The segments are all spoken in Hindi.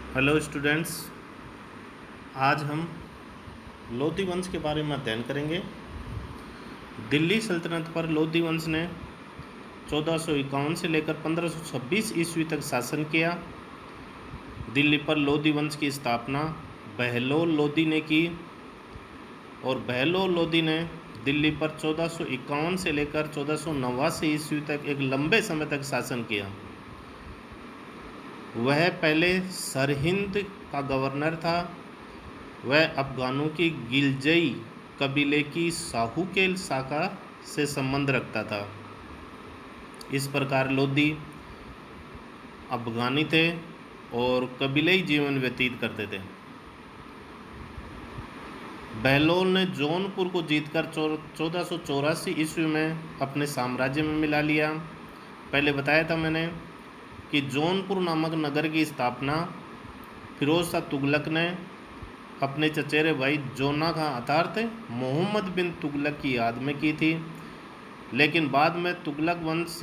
Hello students. आज हम लोधी वंश के बारे में अध्ययन करेंगे। दिल्ली सल्तनत पर लोधी वंश ने 1451 से लेकर 1526 ईस्वी तक शासन किया। दिल्ली पर लोधी वंश की स्थापना बहलोल लोधी ने की और बहलोल लोधी ने दिल्ली पर 1451 से लेकर 1489 ईस्वी तक एक लंबे समय तक शासन किया। वह पहले सरहिंद का गवर्नर था। वह अफगानों की गिलजई कबीले की साहू के शाखा से संबंध रखता था। इस प्रकार लोधी अफगानी थे और कबीलेई जीवन व्यतीत करते थे। बहलोल ने जौनपुर को जीतकर 1484 ईस्वी में अपने साम्राज्य में मिला लिया। पहले बताया था मैंने कि जौनपुर नामक नगर की स्थापना फिरोज शाह तुगलक ने अपने चचेरे भाई जोना खां अर्थात मोहम्मद बिन तुगलक की याद में की थी। लेकिन बाद में तुगलक वंश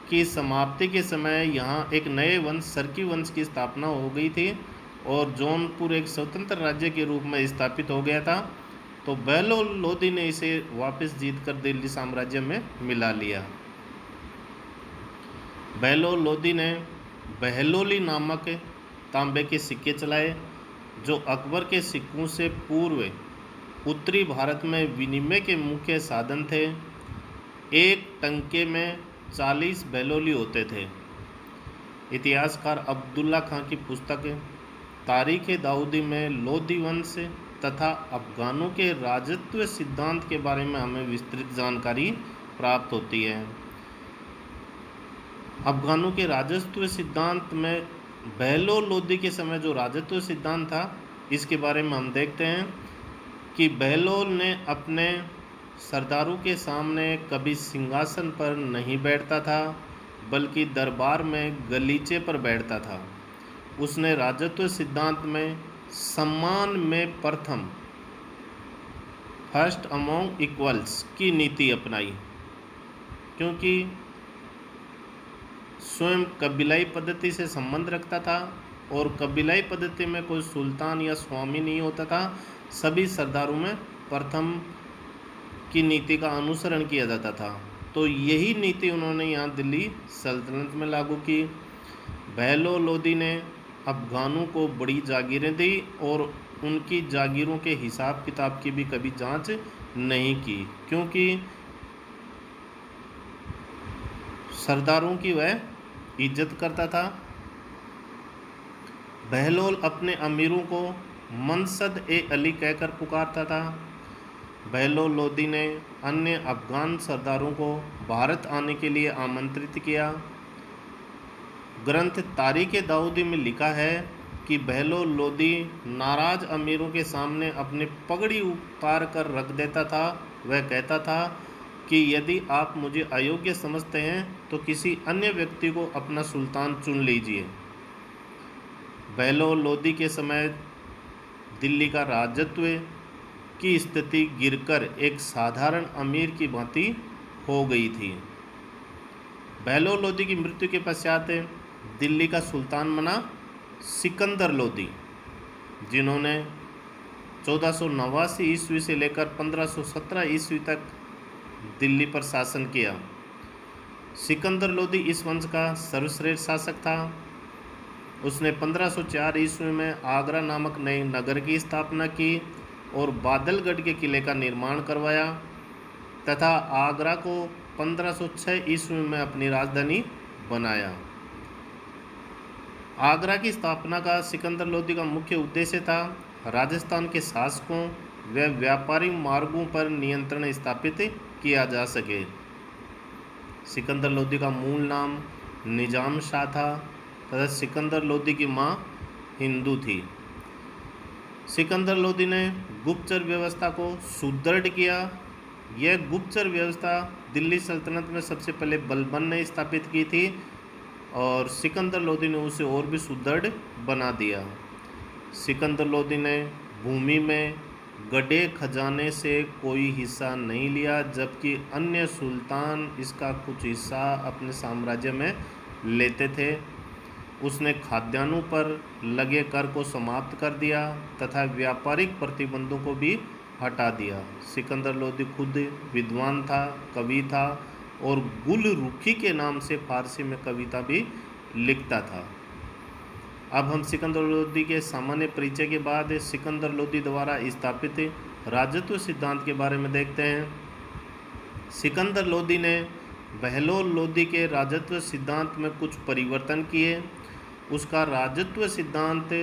की समाप्ति के समय यहाँ एक नए वंश सरकी वंश की स्थापना हो गई थी और जौनपुर एक स्वतंत्र राज्य के रूप में स्थापित हो गया था। तो बहलोल लोधी ने इसे वापस जीतकर दिल्ली साम्राज्य में मिला लिया। बहलोल लोधी ने बहलोली नामक तांबे के सिक्के चलाए जो अकबर के सिक्कों से पूर्व उत्तरी भारत में विनिमय के मुख्य साधन थे। एक टंके में 40 बहलोली होते थे। इतिहासकार अब्दुल्ला खां की पुस्तक तारीख दाऊदी में लोधी वंश तथा अफगानों के राजत्व सिद्धांत के बारे में हमें विस्तृत जानकारी प्राप्त होती है। अफगानों के राजत्व सिद्धांत में बहलोल लोधी के समय जो राजत्व सिद्धांत था इसके बारे में हम देखते हैं कि बहलोल ने अपने सरदारों के सामने कभी सिंहासन पर नहीं बैठता था बल्कि दरबार में गलीचे पर बैठता था। उसने राजत्व सिद्धांत में सम्मान में प्रथम फर्स्ट अमोंग इक्वल्स की नीति अपनाई, क्योंकि स्वयं कबीलाई पद्धति से संबंध रखता था और कबीलाई पद्धति में कोई सुल्तान या स्वामी नहीं होता था। सभी सरदारों में प्रथम की नीति का अनुसरण किया जाता था। तो यही नीति उन्होंने यहाँ दिल्ली सल्तनत में लागू की। बहलोल लोधी ने अफगानों को बड़ी जागीरें दी और उनकी जागीरों के हिसाब किताब की भी कभी जांच नहीं की, क्योंकि सरदारों की वह इज्जत करता था। बहलोल अपने अमीरों को मनसद ए अली कहकर पुकारता था। बहलोल लोधी ने अन्य अफगान सरदारों को भारत आने के लिए आमंत्रित किया। ग्रंथ तारीख दाऊदी में लिखा है कि बहलोल लोधी नाराज अमीरों के सामने अपनी पगड़ी उतार कर रख देता था। वह कहता था कि यदि आप मुझे अयोग्य समझते हैं तो किसी अन्य व्यक्ति को अपना सुल्तान चुन लीजिए। बहलोल लोधी के समय दिल्ली का राजत्व की स्थिति गिरकर एक साधारण अमीर की भांति हो गई थी। बहलोल लोधी की मृत्यु के पश्चात दिल्ली का सुल्तान बना सिकंदर लोधी, जिन्होंने 1489 ईस्वी से लेकर 1517 ईस्वी तक दिल्ली पर शासन किया। सिकंदर लोधी इस वंश का सर्वश्रेष्ठ शासक था। उसने 1504 ईस्वी में आगरा नामक नए नगर की स्थापना की और बादलगढ़ के किले का निर्माण करवाया तथा आगरा को 1506 ईस्वी में अपनी राजधानी बनाया। आगरा की स्थापना का सिकंदर लोधी का मुख्य उद्देश्य था राजस्थान के शासकों व व्यापारिक मार्गों पर नियंत्रण स्थापित किया जा सके। सिकंदर लोधी का मूल नाम निजाम शाह था तथा सिकंदर लोधी की मां हिंदू थी। सिकंदर लोधी ने गुप्तचर व्यवस्था को सुदृढ़ किया। यह गुप्तचर व्यवस्था दिल्ली सल्तनत में सबसे पहले बलबन ने स्थापित की थी और सिकंदर लोधी ने उसे और भी सुदृढ़ बना दिया। सिकंदर लोधी ने भूमि में गड्ढे खजाने से कोई हिस्सा नहीं लिया, जबकि अन्य सुल्तान इसका कुछ हिस्सा अपने साम्राज्य में लेते थे। उसने खाद्यान्नों पर लगे कर को समाप्त कर दिया तथा व्यापारिक प्रतिबंधों को भी हटा दिया। सिकंदर लोदी खुद विद्वान था, कवि था और गुल रुखी के नाम से फारसी में कविता भी लिखता था। अब हम सिकंदर लोदी के सामान्य परिचय के बाद सिकंदर लोदी द्वारा स्थापित राजत्व सिद्धांत के बारे में देखते हैं। सिकंदर लोदी ने बहलोल लोदी के राजत्व सिद्धांत में कुछ परिवर्तन किए। उसका राजत्व सिद्धांत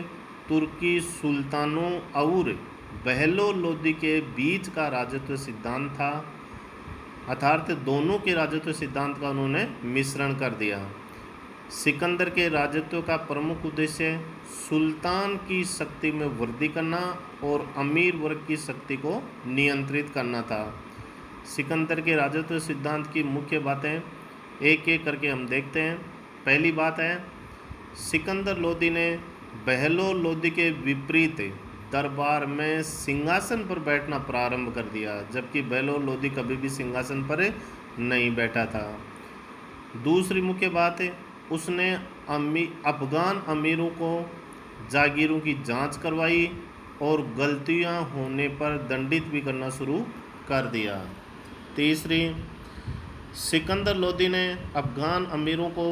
तुर्की सुल्तानों और बहलोल लोदी के बीच का राजत्व सिद्धांत था, अर्थात दोनों के राजत्व सिद्धांत का उन्होंने मिश्रण कर दिया। सिकंदर के राजत्व का प्रमुख उद्देश्य सुल्तान की शक्ति में वृद्धि करना और अमीर वर्ग की शक्ति को नियंत्रित करना था। सिकंदर के राजत्व सिद्धांत की मुख्य बातें एक एक करके हम देखते हैं। पहली बात है, सिकंदर लोदी ने बहलोल लोदी के विपरीत दरबार में सिंहासन पर बैठना प्रारंभ कर दिया, जबकि बहलोल लोदी कभी भी सिंहासन पर नहीं बैठा था। दूसरी मुख्य बात है, उसने अफगान अमीरों को जागीरों की जांच करवाई और गलतियां होने पर दंडित भी करना शुरू कर दिया। तीसरी, सिकंदर लोदी ने अफगान अमीरों को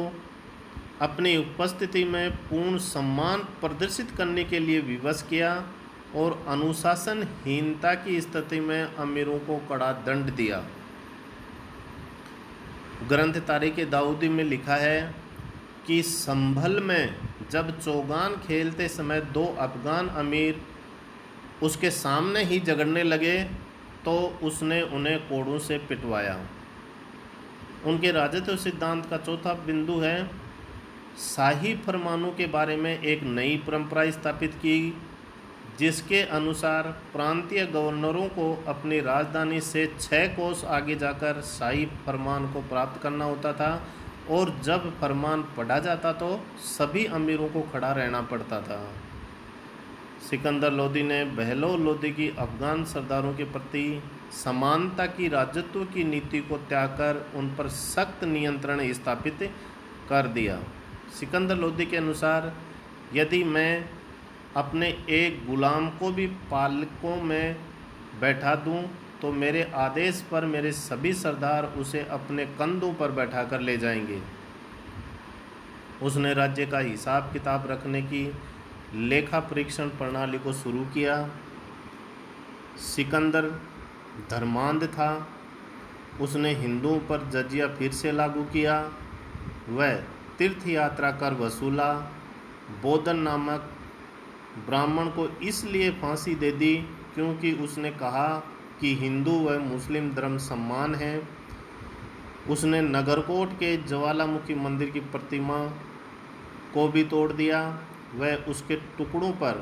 अपनी उपस्थिति में पूर्ण सम्मान प्रदर्शित करने के लिए विवश किया और अनुशासनहीनता की स्थिति में अमीरों को कड़ा दंड दिया। ग्रंथ तारीख दाऊदी में लिखा है कि संभल में जब चौगान खेलते समय दो अफगान अमीर उसके सामने ही झगड़ने लगे तो उसने उन्हें कोड़ों से पिटवाया। उनके राजत्व सिद्धांत का चौथा बिंदु है, शाही फरमानों के बारे में एक नई परंपरा स्थापित की, जिसके अनुसार प्रांतीय गवर्नरों को अपनी राजधानी से 6 कोस आगे जाकर शाही फरमान को प्राप्त करना होता था और जब फरमान पढ़ा जाता तो सभी अमीरों को खड़ा रहना पड़ता था। सिकंदर लोदी ने बहलोल लोदी की अफगान सरदारों के प्रति समानता की राजत्व की नीति को त्याग कर उन पर सख्त नियंत्रण स्थापित कर दिया। सिकंदर लोदी के अनुसार यदि मैं अपने एक गुलाम को भी पालकों में बैठा दूं तो मेरे आदेश पर मेरे सभी सरदार उसे अपने कंधों पर बैठा कर ले जाएंगे। उसने राज्य का हिसाब किताब रखने की लेखा परीक्षण प्रणाली को शुरू किया। सिकंदर धर्मांध था। उसने हिंदुओं पर जजिया फिर से लागू किया। वह तीर्थ यात्रा कर वसूला। बोधन नामक ब्राह्मण को इसलिए फांसी दे दी क्योंकि उसने कहा कि हिंदू व मुस्लिम धर्म समान है। उसने नगरकोट के ज्वालामुखी मंदिर की प्रतिमा को भी तोड़ दिया। वह उसके टुकड़ों पर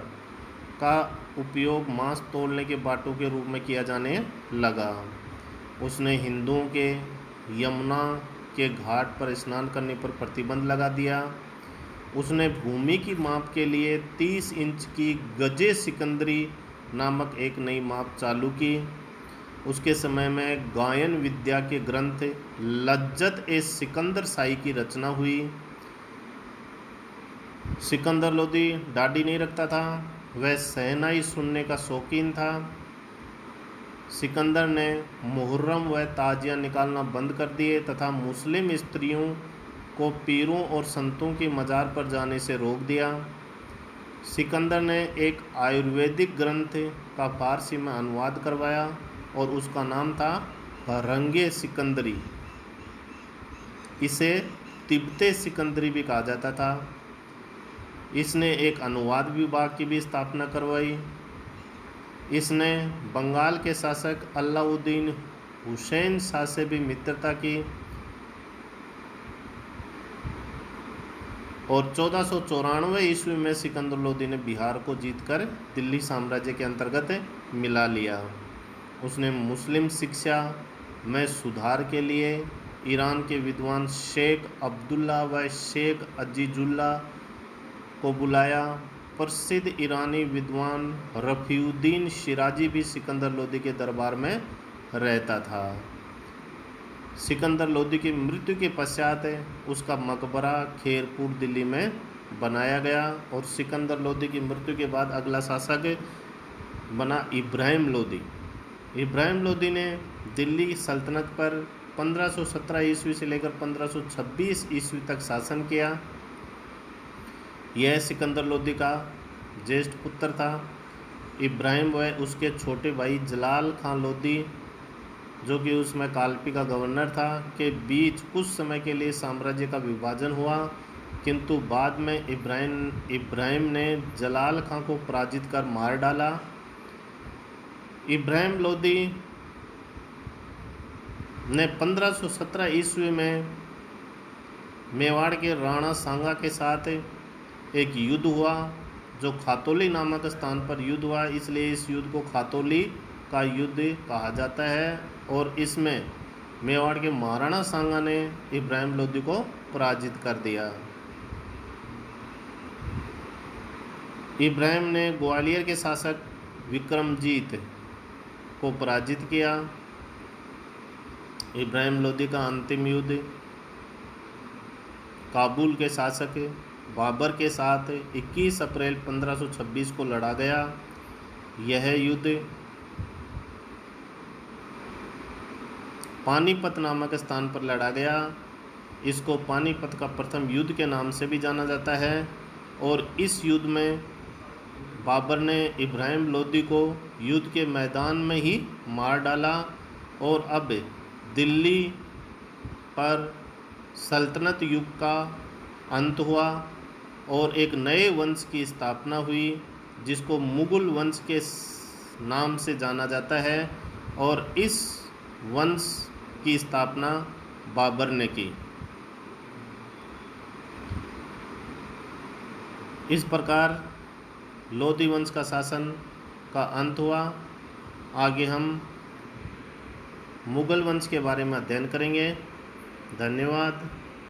का उपयोग मांस तोड़ने के बाटों के रूप में किया जाने लगा। उसने हिंदुओं के यमुना के घाट पर स्नान करने पर प्रतिबंध लगा दिया। उसने भूमि की माप के लिए 30 इंच की गजे सिकंदरी नामक एक नई माप चालू की। उसके समय में गायन विद्या के ग्रंथ लज्जत ए सिकंदर शाही की रचना हुई। सिकंदर लोदी दाढ़ी नहीं रखता था। वह शहनाई सुनने का शौकीन था। सिकंदर ने मुहर्रम व ताजिया निकालना बंद कर दिए तथा मुस्लिम स्त्रियों को पीरों और संतों की मज़ार पर जाने से रोक दिया। सिकंदर ने एक आयुर्वेदिक ग्रंथ का फारसी में अनुवाद करवाया और उसका नाम था रंगे सिकंदरी। इसे तिब्बते सिकंदरी भी कहा जाता था। इसने एक अनुवाद विभाग की भी स्थापना करवाई। इसने बंगाल के शासक अलाउद्दीन हुसैन शाह से भी मित्रता की और 1494 ईस्वी में सिकंदर लोदी ने बिहार को जीतकर दिल्ली साम्राज्य के अंतर्गत मिला लिया। उसने मुस्लिम शिक्षा में सुधार के लिए ईरान के विद्वान शेख अब्दुल्ला व शेख अजीजुल्ला को बुलाया। प्रसिद्ध ईरानी विद्वान रफ़ीउद्दीन शिराजी भी सिकंदर लोदी के दरबार में रहता था। सिकंदर लोदी की मृत्यु के पश्चात उसका मकबरा खेरपुर दिल्ली में बनाया गया और सिकंदर लोदी की मृत्यु के बाद अगला शासक बना इब्राहिम लोदी। इब्राहिम लोदी ने दिल्ली सल्तनत पर 1517 ईस्वी से लेकर 1526 ईस्वी तक शासन किया। यह सिकंदर लोदी का ज्येष्ठ पुत्र था। इब्राहिम व उसके छोटे भाई जलाल खान लोदी, जो कि उसमें कालपी का गवर्नर था, के बीच कुछ समय के लिए साम्राज्य का विभाजन हुआ, किंतु बाद में इब्राहिम ने जलाल खां को पराजित कर मार डाला। इब्राहिम लोदी ने 1517 ईस्वी में मेवाड़ के राणा सांगा के साथ एक युद्ध हुआ, जो खातौली नामक स्थान पर युद्ध हुआ, इसलिए इस युद्ध को खातौली का युद्ध कहा जाता है। और इसमें मेवाड़ के महाराणा सांगा ने इब्राहिम लोदी को पराजित कर दिया। इब्राहिम ने ग्वालियर के शासक विक्रमजीत को पराजित किया। इब्राहिम लोदी का अंतिम युद्ध काबुल के शासक बाबर के साथ 21 अप्रैल 1526 को लड़ा गया। यह युद्ध पानीपत नामक स्थान पर लड़ा गया। इसको पानीपत का प्रथम युद्ध के नाम से भी जाना जाता है। और इस युद्ध में बाबर ने इब्राहिम लोदी को युद्ध के मैदान में ही मार डाला और अब दिल्ली पर सल्तनत युग का अंत हुआ और एक नए वंश की स्थापना हुई, जिसको मुगल वंश के नाम से जाना जाता है। और इस वंश की स्थापना बाबर ने की। इस प्रकार लोदी वंश का शासन का अंत हुआ। आगे हम मुगल वंश के बारे में अध्ययन करेंगे। धन्यवाद।